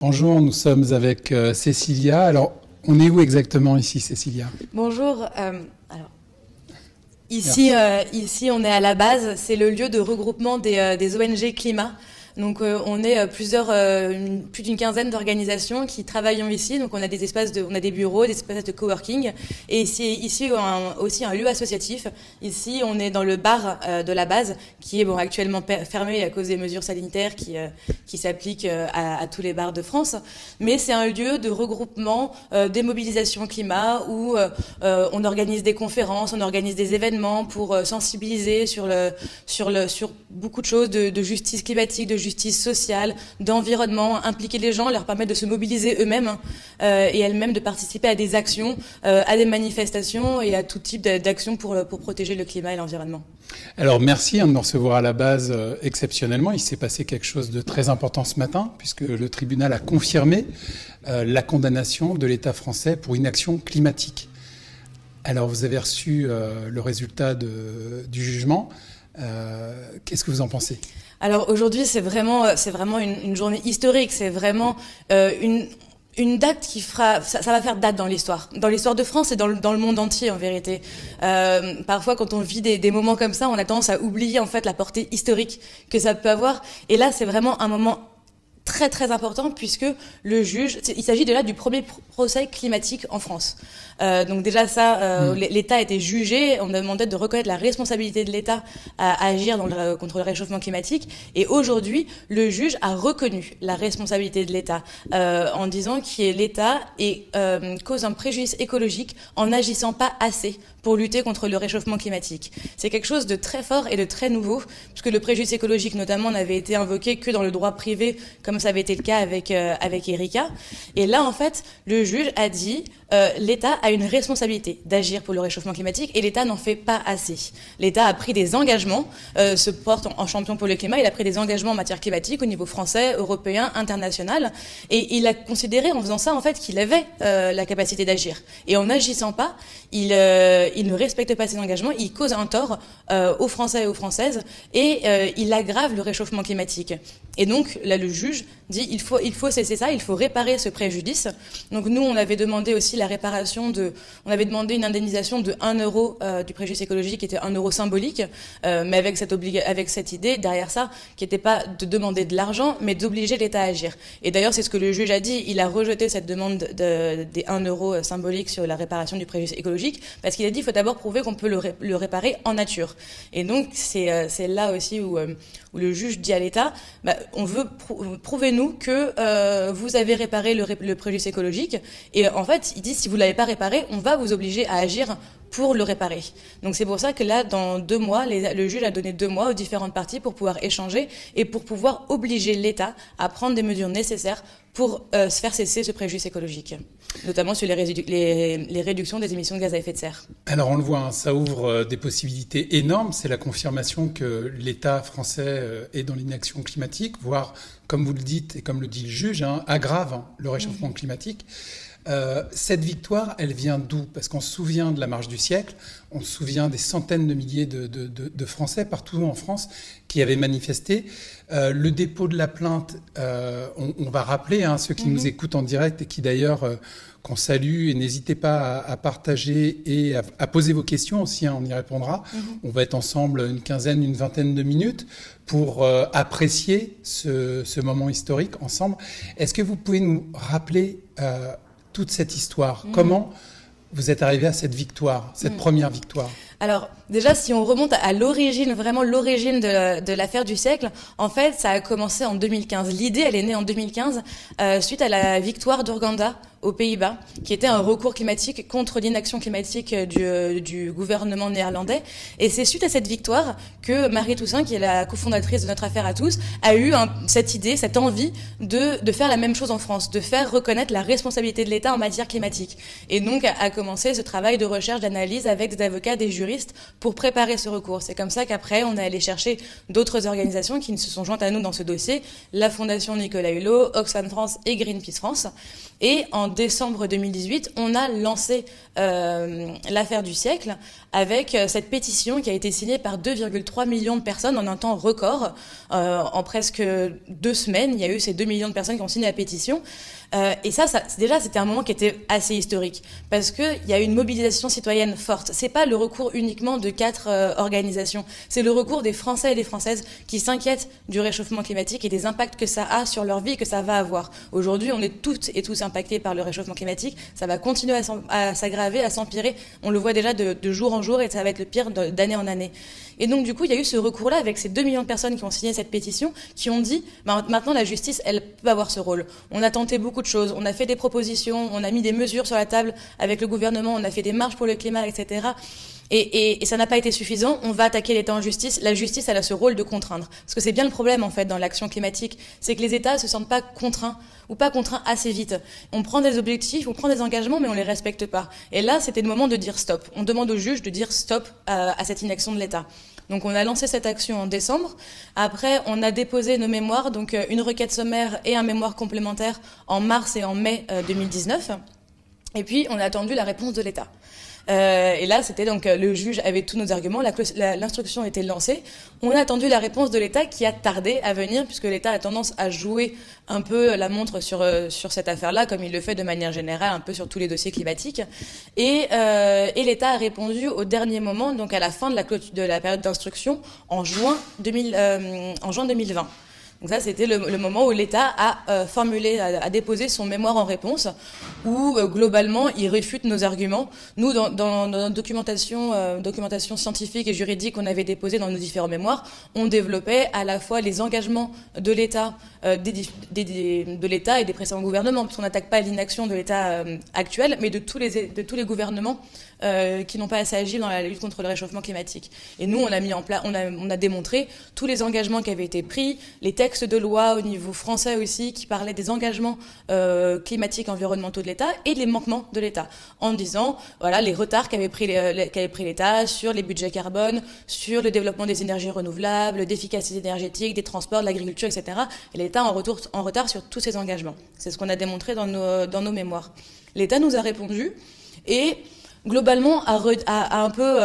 Bonjour, nous sommes avec Cécilia. Alors, on est où exactement ici, Cécilia? Bonjour. Ici, on est à la base. C'est le lieu de regroupement des ONG climat. Donc, on est plus d'une quinzaine d'organisations qui travaillent ici. Donc, on a on a des bureaux, des espaces de coworking, et ici aussi un lieu associatif. Ici, on est dans le bar de la base, qui est actuellement fermé à cause des mesures sanitaires qui s'appliquent à tous les bars de France. Mais c'est un lieu de regroupement des mobilisations climat où on organise des conférences, on organise des événements pour sensibiliser sur beaucoup de choses de justice climatique, de justice sociale, d'environnement, impliquer les gens, leur permettre de se mobiliser eux-mêmes et elles-mêmes de participer à des actions, à des manifestations et à tout type d'actions pour protéger le climat et l'environnement. Alors merci de nous recevoir à la base exceptionnellement. Il s'est passé quelque chose de très important ce matin puisque le tribunal a confirmé la condamnation de l'État français pour inaction climatique. Alors vous avez reçu le résultat du jugement. Qu'est-ce que vous en pensez ? Alors aujourd'hui, c'est vraiment une journée historique. C'est vraiment une date qui ça va faire date dans l'histoire de France et dans le monde entier en vérité. Parfois, quand on vit des moments comme ça, on a tendance à oublier en fait la portée historique que ça peut avoir. Et là, c'est vraiment un moment très très important puisque le juge, il s'agit de là du premier procès climatique en France. Donc déjà l'État a été jugé, on a demandé de reconnaître la responsabilité de l'État à agir contre le réchauffement climatique, et aujourd'hui le juge a reconnu la responsabilité de l'État en disant que l'État cause un préjudice écologique en n'agissant pas assez pour lutter contre le réchauffement climatique. C'est quelque chose de très fort et de très nouveau, puisque le préjudice écologique notamment n'avait été invoqué que dans le droit privé, comme ça avait été le cas avec Erika. Et là, en fait, le juge a dit l'État a une responsabilité d'agir pour le réchauffement climatique et l'État n'en fait pas assez. L'État a pris des engagements, se porte en champion pour le climat, il a pris des engagements en matière climatique au niveau français, européen, international, et il a considéré en faisant ça en fait qu'il avait la capacité d'agir. Et en n'agissant pas, il ne respecte pas ses engagements, il cause un tort aux Français et aux Françaises et il aggrave le réchauffement climatique. Et donc là, le juge dit il faut cesser ça, il faut réparer ce préjudice. Donc nous, on avait demandé aussi on avait demandé une indemnisation de 1 euro du préjudice écologique, qui était 1 euro symbolique, mais avec cette idée derrière ça, qui n'était pas de demander de l'argent, mais d'obliger l'État à agir. Et d'ailleurs, c'est ce que le juge a dit, il a rejeté cette demande des 1 euro symbolique sur la réparation du préjudice écologique, parce qu'il a dit il faut d'abord prouver qu'on peut le réparer en nature. Et donc, c'est là aussi où le juge dit à l'État, on veut prouvez-nous que vous avez réparé le préjudice écologique. Et en fait, il dit si vous l'avez pas réparé, on va vous obliger à agir pour le réparer. Donc c'est pour ça que là, dans 2 mois, le juge a donné 2 mois aux différentes parties pour pouvoir échanger et pour pouvoir obliger l'État à prendre des mesures nécessaires pour faire cesser ce préjudice écologique, notamment sur les réductions des émissions de gaz à effet de serre. Alors on le voit, ça ouvre des possibilités énormes. C'est la confirmation que l'État français est dans l'inaction climatique, voire, comme vous le dites et comme le dit le juge, aggrave le réchauffement climatique. Cette victoire, elle vient d'où? Parce qu'on se souvient de la marche du siècle, on se souvient des centaines de milliers de Français partout en France qui avaient manifesté. Le dépôt de la plainte, on va rappeler ceux qui nous écoutent en direct et qui d'ailleurs qu'on salue, et n'hésitez pas à partager et à poser vos questions aussi, on y répondra. On va être ensemble une vingtaine de minutes pour apprécier ce moment historique ensemble. Est-ce que vous pouvez nous rappeler toute cette histoire? Comment vous êtes arrivé à cette victoire, cette première victoire? Alors déjà, si on remonte à l'origine, vraiment l'origine de l'affaire du siècle, en fait, ça a commencé en 2015. L'idée, elle est née en 2015 suite à la victoire d'Urgenda aux Pays-Bas, qui était un recours climatique contre l'inaction climatique du gouvernement néerlandais. Et c'est suite à cette victoire que Marie Toussaint, qui est la cofondatrice de Notre Affaire à tous, a eu cette idée, cette envie de faire la même chose en France, de faire reconnaître la responsabilité de l'État en matière climatique. Et donc a commencé ce travail de recherche, d'analyse avec des avocats, des jurys, juristes pour préparer ce recours. C'est comme ça qu'après, on est allé chercher d'autres organisations qui se sont jointes à nous dans ce dossier, la Fondation Nicolas Hulot, Oxfam France et Greenpeace France. Et en décembre 2018, on a lancé l'affaire du siècle avec cette pétition qui a été signée par 2,3 millions de personnes en un temps record. En presque 2 semaines, il y a eu ces 2 millions de personnes qui ont signé la pétition. Et ça, déjà, c'était un moment qui était assez historique parce que il y a eu une mobilisation citoyenne forte. C'est pas le recours uniquement de 4 organisations, c'est le recours des Français et des Françaises qui s'inquiètent du réchauffement climatique et des impacts que ça a sur leur vie et que ça va avoir. Aujourd'hui, on est toutes et tous impactés par le réchauffement climatique. Ça va continuer à s'aggraver, à s'empirer. On le voit déjà de jour en jour et ça va être le pire d'année en année. Et donc, du coup, il y a eu ce recours-là avec ces 2 millions de personnes qui ont signé cette pétition, qui ont dit, maintenant, la justice, elle peut avoir ce rôle. On a tenté beaucoup de choses, on a fait des propositions, on a mis des mesures sur la table avec le gouvernement, on a fait des marches pour le climat, etc. Et ça n'a pas été suffisant. On va attaquer l'État en justice. La justice, elle a ce rôle de contraindre. Parce que c'est bien le problème, en fait, dans l'action climatique. C'est que les États se sentent pas contraints ou pas contraints assez vite. On prend des objectifs, on prend des engagements, mais on les respecte pas. Et là, c'était le moment de dire stop. On demande au juge de dire stop à cette inaction de l'État. Donc on a lancé cette action en décembre. Après, on a déposé nos mémoires, donc une requête sommaire et un mémoire complémentaire en mars et en mai 2019. Et puis, on a attendu la réponse de l'État. Et là, c'était donc le juge avait tous nos arguments, l'instruction était lancée. On a attendu la réponse de l'État qui a tardé à venir puisque l'État a tendance à jouer un peu la montre sur cette affaire-là, comme il le fait de manière générale, un peu sur tous les dossiers climatiques. Et l'État a répondu au dernier moment, donc à la fin de la période d'instruction, en juin 2020. Donc ça, c'était le moment où l'État a déposé son mémoire en réponse, où globalement, il réfute nos arguments. Nous, dans notre documentation scientifique et juridique qu'on avait déposée dans nos différents mémoires, on développait à la fois les engagements de l'État, de l'État et des précédents gouvernements, parce qu'on n'attaque pas l'inaction de l'État actuel, mais de tous les gouvernements qui n'ont pas assez agi dans la lutte contre le réchauffement climatique. Et nous, on a mis en place, on a démontré tous les engagements qui avaient été pris, les textes de loi au niveau français aussi qui parlaient des engagements climatiques, environnementaux de l'État et les manquements de l'État, en disant voilà les retards qu'avait pris l'État sur les budgets carbone, sur le développement des énergies renouvelables, d'efficacité énergétique, des transports, de l'agriculture, etc. Et l'État en retard sur tous ces engagements. C'est ce qu'on a démontré dans nos mémoires. L'État nous a répondu et globalement a un peu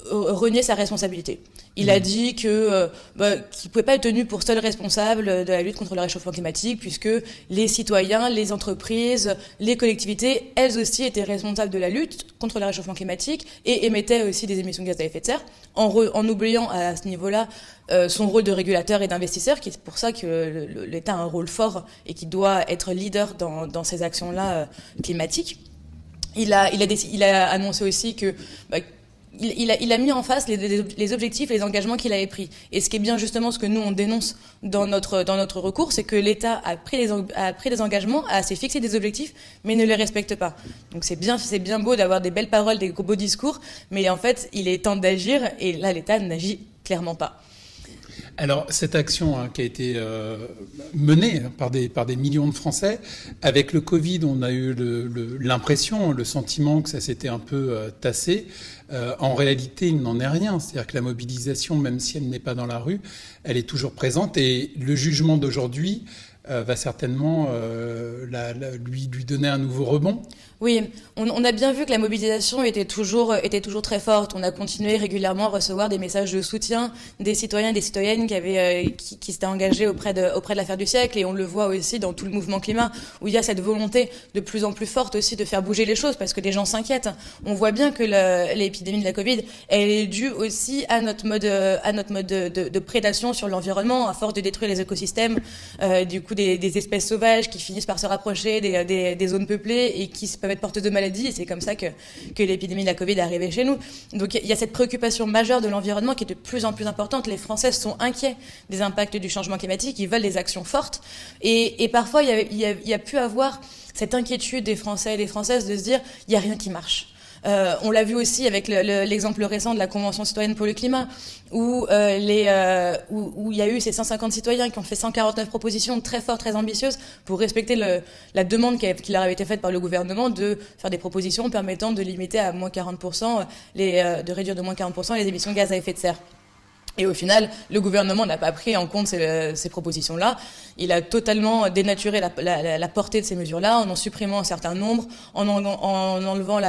renié sa responsabilité. Il a dit qu'il ne pouvait pas être tenu pour seul responsable de la lutte contre le réchauffement climatique, puisque les citoyens, les entreprises, les collectivités, elles aussi étaient responsables de la lutte contre le réchauffement climatique et émettaient aussi des émissions de gaz à effet de serre, en oubliant à ce niveau-là son rôle de régulateur et d'investisseur, qui est pour ça que l'État a un rôle fort et qui doit être leader dans ces actions-là climatiques. Il a annoncé aussi que il a mis en face les objectifs et les engagements qu'il avait pris. Et ce qui est bien justement ce que nous on dénonce dans notre recours, c'est que l'État a pris des engagements, a s'est fixé des objectifs, mais ne les respecte pas. Donc c'est bien beau d'avoir des belles paroles, des beaux discours, mais en fait il est temps d'agir et là l'État n'agit clairement pas. Alors, cette action qui a été menée par des millions de Français, avec le Covid, on a eu l'impression, le sentiment que ça s'était un peu tassé. En réalité, il n'en est rien. C'est-à-dire que la mobilisation, même si elle n'est pas dans la rue, elle est toujours présente. Et le jugement d'aujourd'hui va certainement lui donner un nouveau rebond. Oui, on a bien vu que la mobilisation était toujours très forte. On a continué régulièrement à recevoir des messages de soutien des citoyens et des citoyennes qui s'étaient engagés auprès de l'affaire du siècle. Et on le voit aussi dans tout le mouvement climat, où il y a cette volonté de plus en plus forte aussi de faire bouger les choses, parce que les gens s'inquiètent. On voit bien que l'épidémie de la Covid, elle est due aussi à notre mode de prédation sur l'environnement, à force de détruire les écosystèmes, du coup des espèces sauvages qui finissent par se rapprocher des zones peuplées et qui peuvent être porteuses de maladies, et c'est comme ça que l'épidémie de la Covid est arrivée chez nous. Donc il y a cette préoccupation majeure de l'environnement qui est de plus en plus importante. Les Français sont inquiets des impacts du changement climatique, ils veulent des actions fortes, et parfois il y a pu avoir cette inquiétude des Français et des Françaises de se dire il y a rien qui marche. On l'a vu aussi avec l'exemple récent de la Convention citoyenne pour le climat, où il y a eu ces 150 citoyens qui ont fait 149 propositions très fortes, très ambitieuses, pour respecter la demande qui leur avait été faite par le gouvernement de faire des propositions permettant de limiter à moins 40%, de réduire de moins 40% les émissions de gaz à effet de serre. Et au final, le gouvernement n'a pas pris en compte ces propositions-là. Il a totalement dénaturé la portée de ces mesures-là en supprimant un certain nombre, en enlevant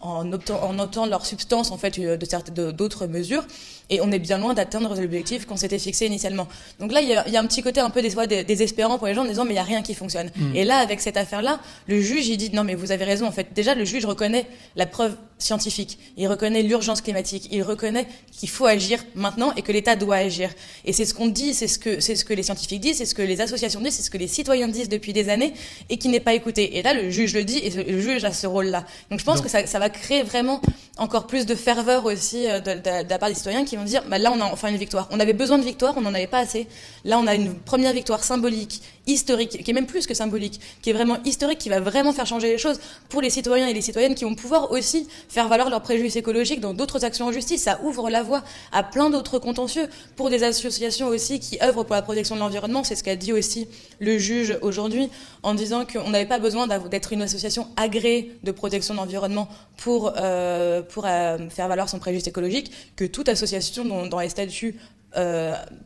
en ôtant leur substance en fait d'autres mesures, et on est bien loin d'atteindre l'objectif qu'on s'était fixé initialement. Donc là, il y a un petit côté un peu désespérant pour les gens en disant mais il y a rien qui fonctionne. Et là, avec cette affaire-là, le juge il dit non mais vous avez raison en fait. Déjà le juge reconnaît la preuve scientifique, il reconnaît l'urgence climatique, il reconnaît qu'il faut agir maintenant et que l'État doit agir. Et c'est ce qu'on dit, c'est ce que les scientifiques disent, c'est ce que les associations disent, c'est ce que les citoyens disent depuis des années et qui n'est pas écouté. Et là le juge le dit et le juge a ce rôle-là. Donc je pense que ça va créer vraiment encore plus de ferveur aussi de la part des citoyens qui vont dire bah là on a enfin une victoire. On avait besoin de victoire, on n'en avait pas assez. Là on a une première victoire symbolique, historique, qui est même plus que symbolique, qui est vraiment historique, qui va vraiment faire changer les choses pour les citoyens et les citoyennes qui vont pouvoir aussi faire valoir leurs préjudices écologiques dans d'autres actions en justice. Ça ouvre la voie à plein d'autres contentieux pour des associations aussi qui œuvrent pour la protection de l'environnement. C'est ce qu'a dit aussi le juge aujourd'hui en disant qu'on n'avait pas besoin d'être une association agréée de protection de l'environnement pour faire valoir son préjudice écologique, que toute association dont les statuts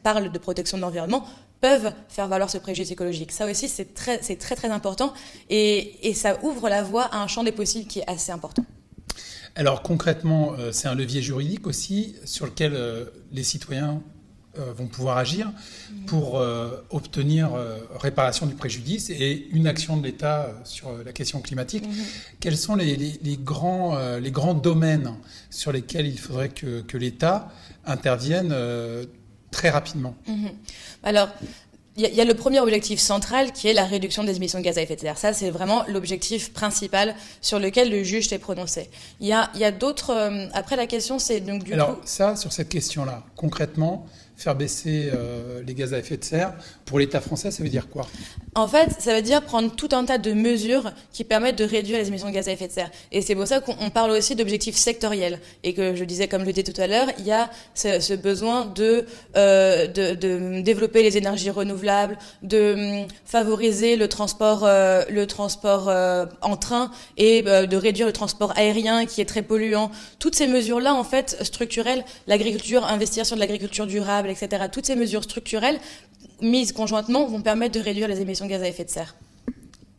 parlent de protection de l'environnement peuvent faire valoir ce préjudice écologique. Ça aussi, c'est très très important et ça ouvre la voie à un champ des possibles qui est assez important. Alors concrètement, c'est un levier juridique aussi sur lequel les citoyens vont pouvoir agir pour obtenir réparation du préjudice et une action de l'État sur la question climatique. Quels sont les grands domaines sur lesquels il faudrait que l'État intervienne très rapidement? Alors, il y a le premier objectif central qui est la réduction des émissions de gaz à effet de serre. Ça, c'est vraiment l'objectif principal sur lequel le juge s'est prononcé. Il y a d'autres... après, la question, c'est donc du coup... Alors, ça, sur cette question-là, concrètement, faire baisser les gaz à effet de serre, pour l'État français, ça veut dire quoi? En fait, ça veut dire prendre tout un tas de mesures qui permettent de réduire les émissions de gaz à effet de serre. Et c'est pour ça qu'on parle aussi d'objectifs sectoriels. Et que je disais, comme je le disais tout à l'heure, il y a ce besoin de développer les énergies renouvelables, de favoriser le transport en train et de réduire le transport aérien qui est très polluant. Toutes ces mesures-là, en fait, structurelles, l'agriculture, investir sur de l'agriculture durable, etc. Toutes ces mesures structurelles mises conjointement vont permettre de réduire les émissions de gaz à effet de serre.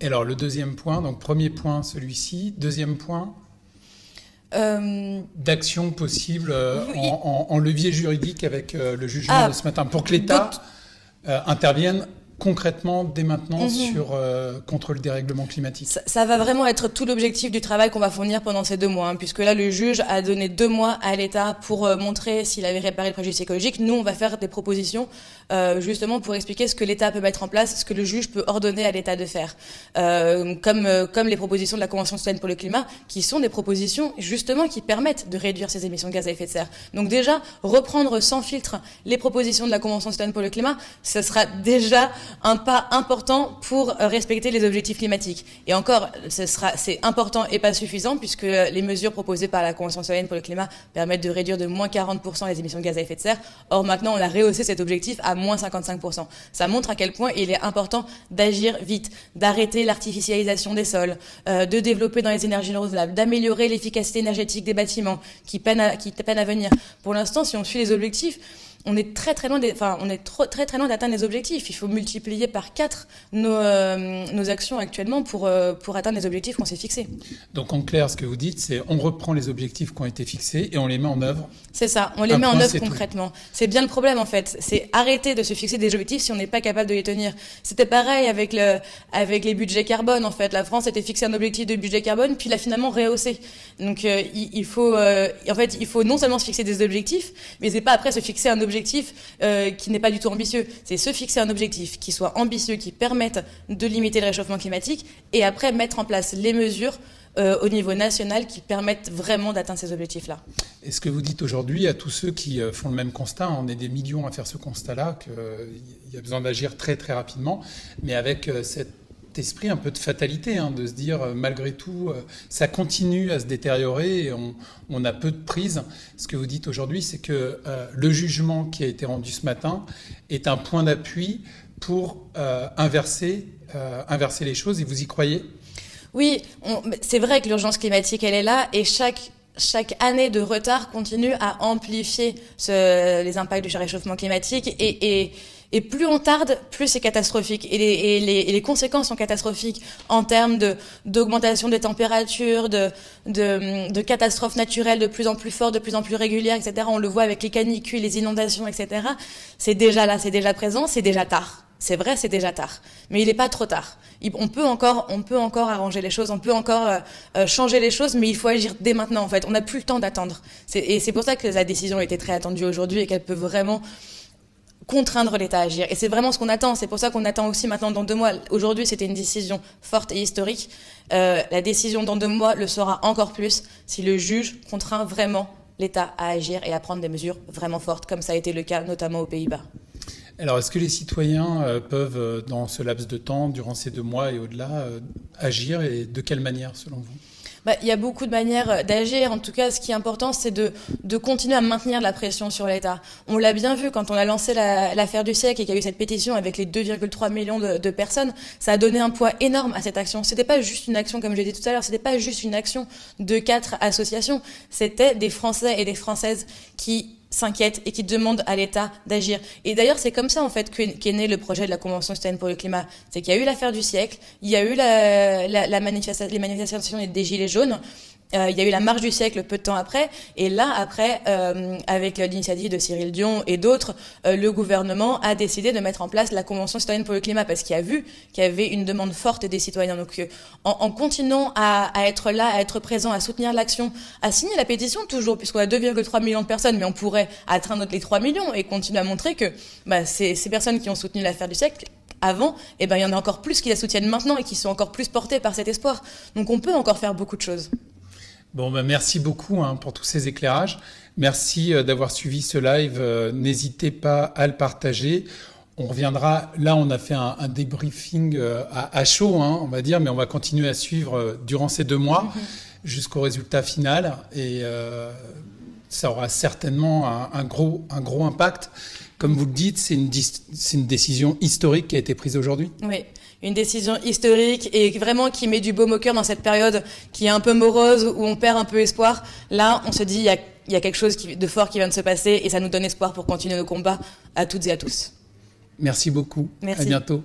Et alors le deuxième point, donc premier point celui-ci, deuxième point d'action possible en levier juridique avec le jugement de ce matin pour que l'État intervienne concrètement dès maintenant contre le dérèglement climatique. Ça va vraiment être tout l'objectif du travail qu'on va fournir pendant ces 2 mois, puisque là le juge a donné 2 mois à l'État pour montrer s'il avait réparé le préjudice écologique. Nous on va faire des propositions justement pour expliquer ce que l'État peut mettre en place, ce que le juge peut ordonner à l'État de faire, comme les propositions de la Convention citoyenne pour le climat, qui sont des propositions justement qui permettent de réduire ces émissions de gaz à effet de serre. Donc déjà reprendre sans filtre les propositions de la Convention citoyenne pour le climat, ce sera déjà un pas important pour respecter les objectifs climatiques. Et encore, c'est important et pas suffisant puisque les mesures proposées par la Convention citoyenne pour le climat permettent de réduire de moins 40% les émissions de gaz à effet de serre. Or maintenant, on a rehaussé cet objectif à moins 55%. Ça montre à quel point il est important d'agir vite, d'arrêter l'artificialisation des sols, de développer dans les énergies renouvelables, d'améliorer l'efficacité énergétique des bâtiments qui peinent à venir. Pour l'instant, si on suit les objectifs, on est très très loin d'atteindre les objectifs. Il faut multiplier par 4 nos actions actuellement pour atteindre les objectifs qu'on s'est fixés. Donc en clair, ce que vous dites, c'est on reprend les objectifs qui ont été fixés et on les met en œuvre. C'est ça, on les met en œuvre concrètement. C'est bien le problème en fait. C'est arrêter de se fixer des objectifs si on n'est pas capable de les tenir. C'était pareil avec les budgets carbone en fait. La France s'était fixé un objectif de budget carbone puis l'a finalement rehaussé. Donc il faut non seulement se fixer des objectifs, mais c'est pas après se fixer un objectif qui n'est pas du tout ambitieux. C'est se fixer un objectif qui soit ambitieux, qui permette de limiter le réchauffement climatique et après mettre en place les mesures au niveau national qui permettent vraiment d'atteindre ces objectifs-là. Et ce que vous dites aujourd'hui à tous ceux qui font le même constat, on est des millions à faire ce constat-là, qu'il y a besoin d'agir très très rapidement, mais avec cette cet esprit un peu de fatalité, hein, de se dire malgré tout, ça continue à se détériorer et on a peu de prise. Ce que vous dites aujourd'hui, c'est que le jugement qui a été rendu ce matin est un point d'appui pour inverser les choses, et vous y croyez? Oui, c'est vrai que l'urgence climatique, elle est là, et chaque année de retard continue à amplifier les impacts du réchauffement climatique, et plus on tarde, plus c'est catastrophique. Et les conséquences sont catastrophiques en termes d'augmentation des températures, de catastrophes naturelles de plus en plus fortes, de plus en plus régulières, etc. On le voit avec les canicules, les inondations, etc. C'est déjà là, c'est déjà présent, c'est déjà tard. C'est vrai, c'est déjà tard, mais il n'est pas trop tard. On peut encore arranger les choses, on peut encore changer les choses, mais il faut agir dès maintenant. En fait, on n'a plus le temps d'attendre. Et c'est pour ça que la décision a été très attendue aujourd'hui et qu'elle peut vraiment contraindre l'État à agir. Et c'est vraiment ce qu'on attend. C'est pour ça qu'on attend aussi maintenant dans 2 mois. Aujourd'hui, c'était une décision forte et historique. La décision dans 2 mois le sera encore plus si le juge contraint vraiment l'État à agir et à prendre des mesures vraiment fortes, comme ça a été le cas notamment aux Pays-Bas. Alors, est-ce que les citoyens peuvent, dans ce laps de temps, durant ces 2 mois et au-delà, agir, et de quelle manière, selon vous? Il y a beaucoup de manières d'agir. En tout cas, ce qui est important, c'est de continuer à maintenir la pression sur l'État. On l'a bien vu quand on a lancé l'affaire du siècle et qu'il y a eu cette pétition avec les 2,3 millions de personnes. Ça a donné un poids énorme à cette action. C'était pas juste une action, comme je l'ai dit tout à l'heure, c'était pas juste une action de 4 associations. C'était des Français et des Françaises qui s'inquiètent et qui demandent à l'État d'agir. Et d'ailleurs, c'est comme ça, en fait, qu'est né le projet de la Convention citoyenne pour le climat. C'est qu'il y a eu l'affaire du siècle, il y a eu les manifestations des Gilets jaunes, il y a eu la marche du siècle peu de temps après, et là, après, avec l'initiative de Cyril Dion et d'autres, le gouvernement a décidé de mettre en place la Convention citoyenne pour le climat, parce qu'il a vu qu'il y avait une demande forte des citoyens. Donc, en continuant à être là, à être présent, à soutenir l'action, à signer la pétition toujours, puisqu'on a 2,3 millions de personnes, mais on pourrait atteindre les 3 millions et continuer à montrer que ces personnes qui ont soutenu l'affaire du siècle avant, il y en a encore plus qui la soutiennent maintenant et qui sont encore plus portées par cet espoir. Donc on peut encore faire beaucoup de choses. Bon, merci beaucoup pour tous ces éclairages. Merci d'avoir suivi ce live. N'hésitez pas à le partager. On reviendra. Là, on a fait un débriefing à chaud, on va dire, mais on va continuer à suivre durant ces 2 mois jusqu'au résultat final. Et ça aura certainement un gros impact. Comme vous le dites, c'est une décision historique qui a été prise aujourd'hui. Oui. Une décision historique et vraiment qui met du baume au cœur dans cette période qui est un peu morose, où on perd un peu espoir. Là, on se dit, il y a quelque chose de fort qui vient de se passer, et ça nous donne espoir pour continuer nos combats à toutes et à tous. Merci beaucoup. Merci. À bientôt.